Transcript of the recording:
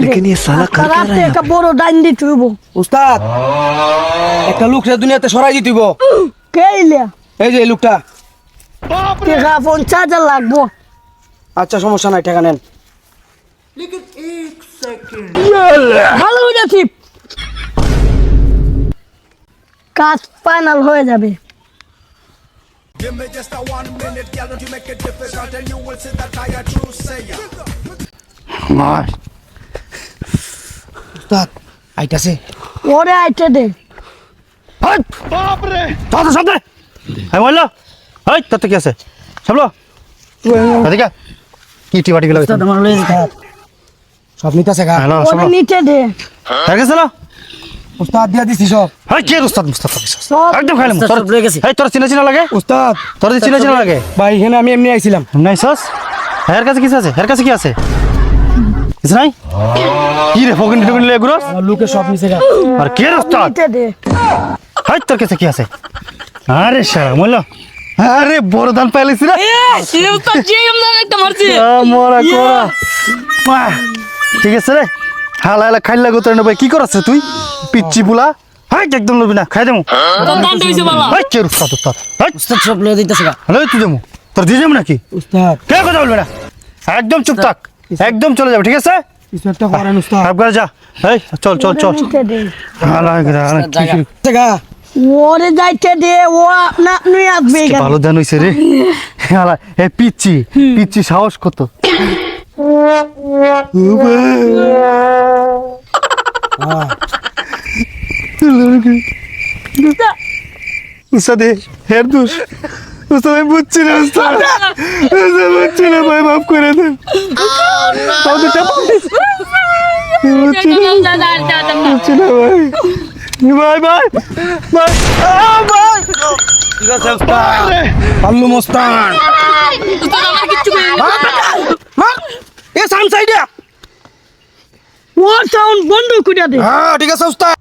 लेकिन ये साला कर क्या रहा है একটা বড় ডাইন দিতে হইব উস্তাদ একটা লোকরে দুনিয়াতে সরাই দিতে হইব কেইলা এই যে এই লোকটা টাকা 50,000 লাগবো আচ্ছা সমস্যা নাই টাকা নেন ভালো হয়ে যাচ্ছি কাজ ফাইনাল হয়ে যাবে Give me just a 1 minute, girl, don't you make it difficult, and you will see that I a true sayer. मार উস্তাদ আইতাছে ওরে আইতে দে हट बाप रे तो सब दे है बोलो हट तत क्या से सब लो तत क्या कीटी वाटी गलो উস্তাদ আমার লয়ে যেতে সব নিতাছে গা हेलो सब ওরে लो নিতে দে है कैसे लो উস্তাদ দিয়া দিছি সব है के उस्ताद मुस्तफा সব एकदम खाली तोर है तोर चिना चिना लगे উস্তাদ तोर चिना चिना लगे ভাই এখানে আমি এমনি আইছিলাম नहीं सस हेर कैसे किस আছে हेर कैसे কি আছে কিছু নাই কি রে ফগন টগন লে গ্রস আমার লোকে সব নিছে গা আর কে রে উস্তাদ নিতে দে হাই তোর কাছে কি আছে আরে শালা বললো আরে বড় ধান পাইলিস রে মোরা কোরা বাহ, ঠিক আছে রে হালা হালা খাইলা গোতরে নেবে কি করছ তুই পিচ্চি বুলা হাই একদম লবি না খাই দেমু হাই কে রুস্তা তোর হাই উস্তাদ সব লয়ে দিতেছে গা হ্যালো তুই দেমু তোর দিয়ে যাবো নাকি উস্তাদ কে কথা বলবে না একদম চুপ থাক একদম চলে যাবে ঠিক আছে কিছু একটা করেন উস্তাদ আবগার যা এই চল চল চল নিতে দে হালা হালা কি গা ওরে যাইতে দে ও আপনা আপনি আসবে এখানে ভালো ধান হইছে রে হালা এ পিচ্চি পিচ্চি সাহস কত উস্তাদ হের দোষ উস্তাদ আমি বুঝছি না উস্তাদ বুঝছি না ভাই মাফ করে দেন তাও তো চাপ বুঝছি না ভাই ভাই ভাই ভাই ভাই ঠিক আছে উস্তাদ আল্লু মোস্তান মার এ সাম সাইডে ও সাউন্ড বন্ধ করে দে হ্যাঁ ঠিক আছে উস্তাদ